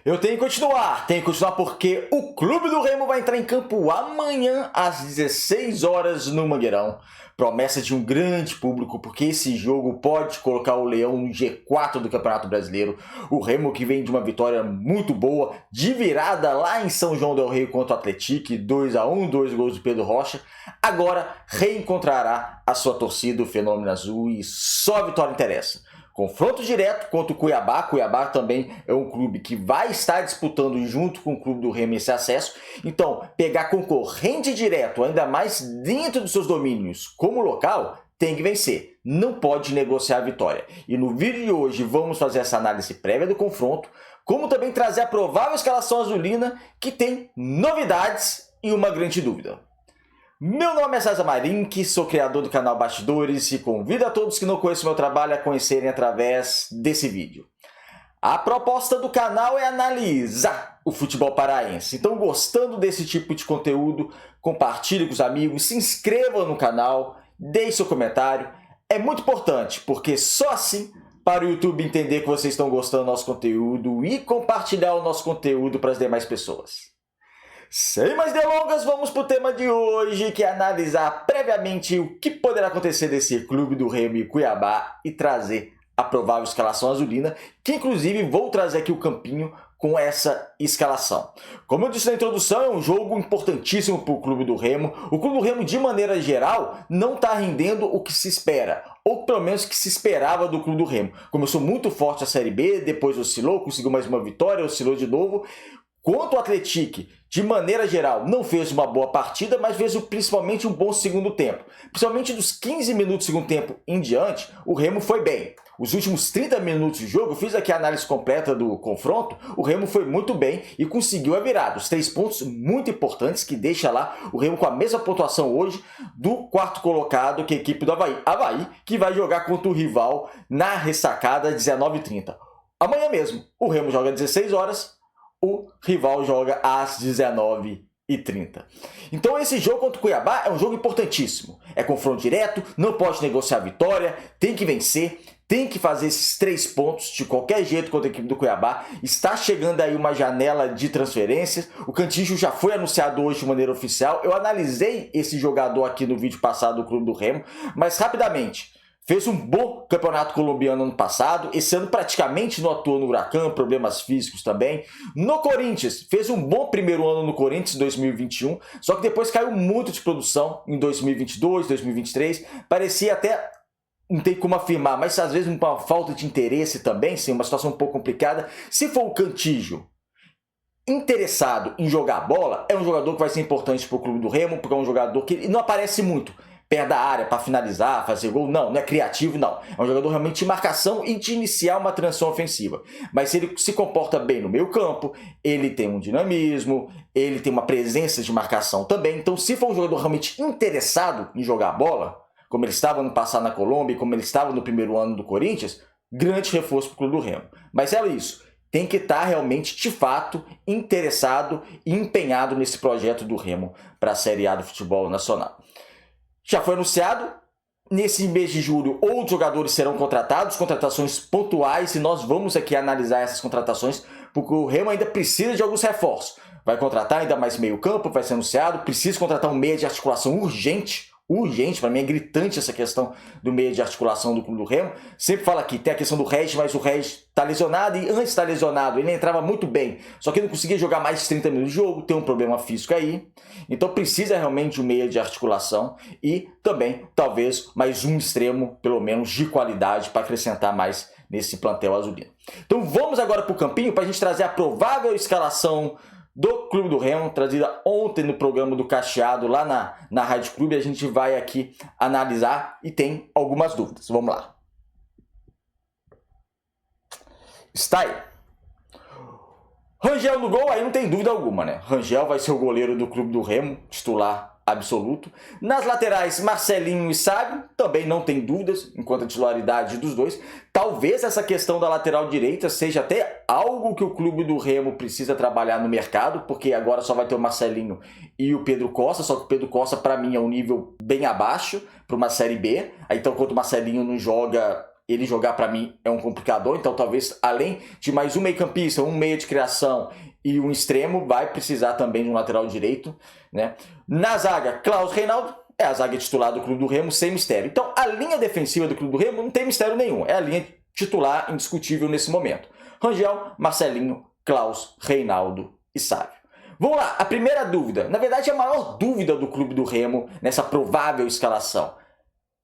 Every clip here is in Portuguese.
Eu tenho que continuar porque o Clube do Remo vai entrar em campo amanhã às 16 horas no Mangueirão. Promessa de um grande público, porque esse jogo pode colocar o Leão no G4 do Campeonato Brasileiro. O Remo que vem de uma vitória muito boa, de virada lá em São João del Rei contra o Atlético, 2-1, 2 gols do Pedro Rocha. Agora reencontrará a sua torcida, o Fenômeno Azul, e só a vitória interessa. Confronto direto contra o Cuiabá. Cuiabá também é um clube que vai estar disputando junto com o Clube do Remo esse acesso. Então, pegar concorrente direto, ainda mais dentro dos seus domínios como local, tem que vencer. Não pode negociar a vitória. E no vídeo de hoje vamos fazer essa análise prévia do confronto, como também trazer a provável escalação azulina, que tem novidades e uma grande dúvida. Meu nome é César Marinck, sou criador do canal Bastidores e convido a todos que não conhecem meu trabalho a conhecerem através desse vídeo. A proposta do canal é analisar o futebol paraense, então gostando desse tipo de conteúdo, compartilhe com os amigos, se inscreva no canal, deixe seu comentário, é muito importante porque só assim para o YouTube entender que vocês estão gostando do nosso conteúdo e compartilhar o nosso conteúdo para as demais pessoas. Sem mais delongas, vamos para o tema de hoje, que é analisar previamente o que poderá acontecer desse Clube do Remo e Cuiabá e trazer a provável escalação azulina, que inclusive vou trazer aqui o campinho com essa escalação. Como eu disse na introdução, é um jogo importantíssimo para o Clube do Remo. O Clube do Remo, de maneira geral, não está rendendo o que se espera, ou pelo menos o que se esperava do Clube do Remo. Começou muito forte a Série B, depois oscilou, conseguiu mais uma vitória, oscilou de novo. Quanto ao Atlético, de maneira geral, não fez uma boa partida, mas fez principalmente um bom segundo tempo. Principalmente dos 15 minutos do segundo tempo em diante, o Remo foi bem. Os últimos 30 minutos de jogo, eu fiz aqui a análise completa do confronto, o Remo foi muito bem e conseguiu a virada. Os 3 pontos muito importantes que deixa lá o Remo com a mesma pontuação hoje do quarto colocado, que é a equipe do Avaí. Avaí, que vai jogar contra o rival na ressacada 19h30. Amanhã mesmo, o Remo joga às 16 horas. O rival joga às 19h30. Então esse jogo contra o Cuiabá é um jogo importantíssimo. É confronto direto, não pode negociar a vitória, tem que vencer, tem que fazer esses 3 pontos de qualquer jeito contra a equipe do Cuiabá. Está chegando aí uma janela de transferências. O Cantillo já foi anunciado hoje de maneira oficial. Eu analisei esse jogador aqui no vídeo passado do Clube do Remo, mas rapidamente. Fez um bom campeonato colombiano ano passado, esse ano praticamente não atuou no Huracan, problemas físicos também. No Corinthians, fez um bom primeiro ano no Corinthians em 2021, só que depois caiu muito de produção em 2022, 2023. Parecia até, não tem como afirmar, mas às vezes uma falta de interesse também, sim, uma situação um pouco complicada. Se for o Cantillo interessado em jogar bola, é um jogador que vai ser importante para o Clube do Remo, porque é um jogador que não aparece muito perto da área para finalizar, fazer gol, não é criativo, não. É um jogador realmente de marcação e de iniciar uma transição ofensiva. Mas se ele se comporta bem no meio campo, ele tem um dinamismo, ele tem uma presença de marcação também. Então, se for um jogador realmente interessado em jogar bola, como ele estava no passado na Colômbia e como ele estava no primeiro ano do Corinthians, grande reforço para o Clube do Remo. Mas é isso. Tem que estar realmente, de fato, interessado e empenhado nesse projeto do Remo para a Série A do futebol nacional. Já foi anunciado, nesse mês de julho, outros jogadores serão contratados, contratações pontuais, e nós vamos aqui analisar essas contratações, porque o Remo ainda precisa de alguns reforços. Vai contratar ainda mais meio campo, vai ser anunciado, precisa contratar um meia de articulação urgente, para mim é gritante essa questão do meio de articulação do Clube do Remo. Sempre falo aqui, tem a questão do Regis, mas o Regis está lesionado e antes de estar lesionado ele entrava muito bem, só que não conseguia jogar mais de 30 minutos de jogo, tem um problema físico aí. Então precisa realmente de um meio de articulação e também talvez mais um extremo, pelo menos de qualidade, para acrescentar mais nesse plantel azulino. Então vamos agora para o campinho para a gente trazer a provável escalação do Clube do Remo, trazida ontem no programa do Cacheado, lá na Rádio Clube. A gente vai aqui analisar e tem algumas dúvidas. Vamos lá. Está aí. Rangel no gol, aí não tem dúvida alguma, né? Rangel vai ser o goleiro do Clube do Remo, titular absoluto. Nas laterais, Marcelinho e Sábio, também não tem dúvidas enquanto a titularidade dos dois. Talvez essa questão da lateral direita seja até algo que o Clube do Remo precisa trabalhar no mercado, porque agora só vai ter o Marcelinho e o Pedro Costa, só que o Pedro Costa para mim é um nível bem abaixo para uma Série B. Aí, então, quando o Marcelinho não joga, ele jogar para mim é um complicador, então talvez além de mais um meio campista, um meia de criação e um extremo, vai precisar também de um lateral direito, né? Na zaga, Klaus Reinaldo, é a zaga titular do Clube do Remo, sem mistério. Então a linha defensiva do Clube do Remo não tem mistério nenhum, é a linha titular indiscutível nesse momento. Rangel, Marcelinho, Klaus, Reinaldo e Sávio. Vamos lá, a primeira dúvida, na verdade a maior dúvida do Clube do Remo nessa provável escalação.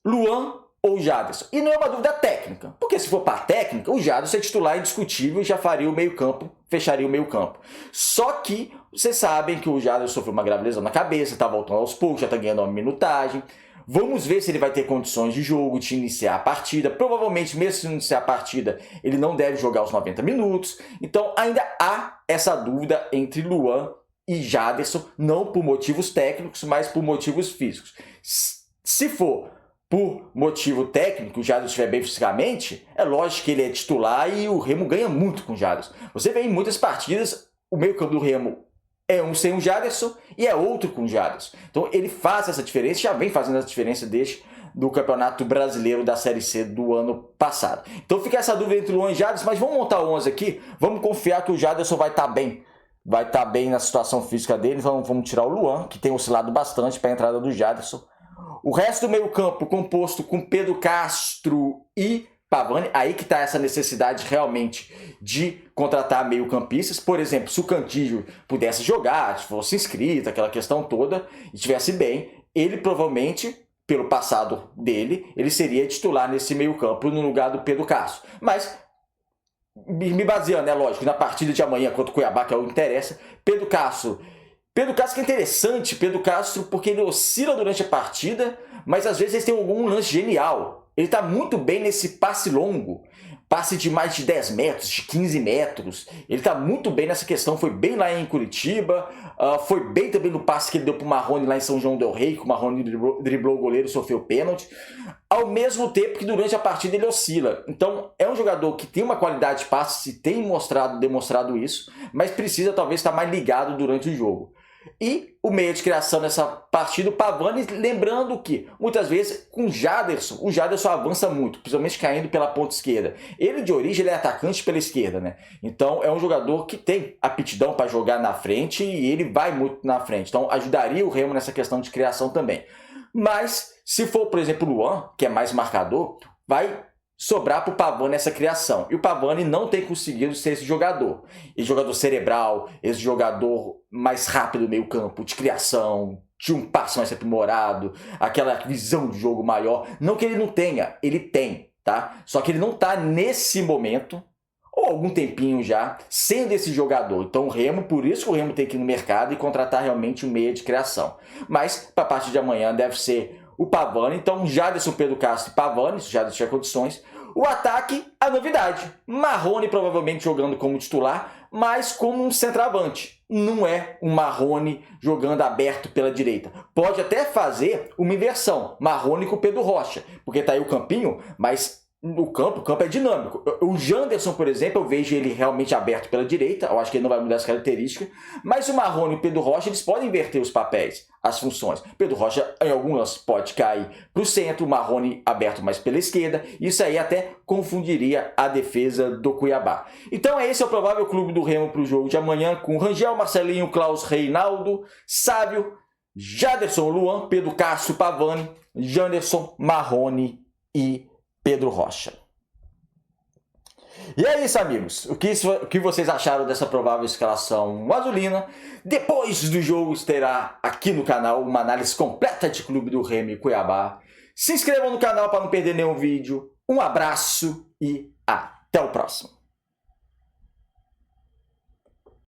Luan ou Jaderson? E não é uma dúvida técnica, porque se for para técnica, o Jaderson é titular indiscutível e já faria o meio-campo, fecharia o meio-campo. Só que vocês sabem que o Jaderson sofreu uma grave lesão na cabeça, está voltando aos poucos, já está ganhando uma minutagem. Vamos ver se ele vai ter condições de jogo, de iniciar a partida. Provavelmente, mesmo se iniciar a partida, ele não deve jogar os 90 minutos. Então ainda há essa dúvida entre Luan e Jaderson, não por motivos técnicos, mas por motivos físicos. Se for por motivo técnico, o Jaderson estiver bem fisicamente, é lógico que ele é titular e o Remo ganha muito com o Jaderson. Você vê em muitas partidas, o meio-campo do Remo é um sem o Jaderson e é outro com o Jaderson. Então ele faz essa diferença, já vem fazendo essa diferença desde do Campeonato Brasileiro da Série C do ano passado. Então fica essa dúvida entre o Luan e o Jaderson, mas vamos montar o 11 aqui, vamos confiar que o Jaderson vai estar bem. Vai estar bem na situação física dele, então vamos tirar o Luan, que tem oscilado bastante para a entrada do Jaderson. O resto do meio-campo composto com Pedro Castro e Pavani, aí que está essa necessidade realmente de contratar meio-campistas. Por exemplo, se o Cantillo pudesse jogar, se fosse inscrito, aquela questão toda, e estivesse bem, ele provavelmente, pelo passado dele, ele seria titular nesse meio-campo no lugar do Pedro Castro. Mas, me baseando, é lógico, na partida de amanhã contra o Cuiabá, que é o que interessa, Pedro Castro que é interessante, Pedro Castro, porque ele oscila durante a partida, mas às vezes ele tem algum lance genial. Ele está muito bem nesse passe longo, passe de mais de 10 metros, de 15 metros. Ele está muito bem nessa questão, foi bem lá em Curitiba, foi bem também no passe que ele deu para o Marrone lá em São João del Rei, que o Marrone driblou o goleiro e sofreu pênalti. Ao mesmo tempo que durante a partida ele oscila. Então é um jogador que tem uma qualidade de passe, tem demonstrado isso, mas precisa talvez estar mais ligado durante o jogo. E o meio de criação nessa partida, o Pavani, lembrando que muitas vezes com o Jaderson avança muito, principalmente caindo pela ponta esquerda. Ele de origem ele é atacante pela esquerda, né? Então é um jogador que tem aptidão para jogar na frente e ele vai muito na frente. Então ajudaria o Remo nessa questão de criação também. Mas se for, por exemplo, o Luan, que é mais marcador, vai sobrar para o Pavani essa criação. E o Pavani não tem conseguido ser esse jogador. Esse jogador cerebral, esse jogador mais rápido no meio campo, de criação, de um passe mais aprimorado, aquela visão de jogo maior. Não que ele não tenha, ele tem, tá? Só que ele não está nesse momento, ou algum tempinho já, sendo esse jogador. Então o Remo, por isso que o Remo tem que ir no mercado e contratar realmente um meia de criação. Mas para a partir de amanhã deve ser o Pavani, então Jaderson, Pedro Castro e Pavani, se o Jaderson tiver condições. O ataque, a novidade. Marrone provavelmente jogando como titular, mas como um centroavante. Não é um Marrone jogando aberto pela direita. Pode até fazer uma inversão, Marrone com o Pedro Rocha, porque tá aí o campinho, mas o campo é dinâmico. O Janderson, por exemplo, eu vejo ele realmente aberto pela direita, eu acho que ele não vai mudar essa característica, mas o Marrone e o Pedro Rocha, eles podem inverter os papéis, as funções. Pedro Rocha, em alguns pode cair para o centro, o Marrone aberto mais pela esquerda, isso aí até confundiria a defesa do Cuiabá. Então esse é o provável clube do Remo para o jogo de amanhã, com Rangel, Marcelinho, Klaus, Reinaldo, Sávio, Jaderson, Luan, Pedro Castro, Pavani, Janderson, Marrone e Pedro Rocha. E é isso, amigos. O que vocês acharam dessa provável escalação azulina? Depois do jogo terá aqui no canal uma análise completa de Clube do Remo e Cuiabá. Se inscrevam no canal para não perder nenhum vídeo. Um abraço e até o próximo.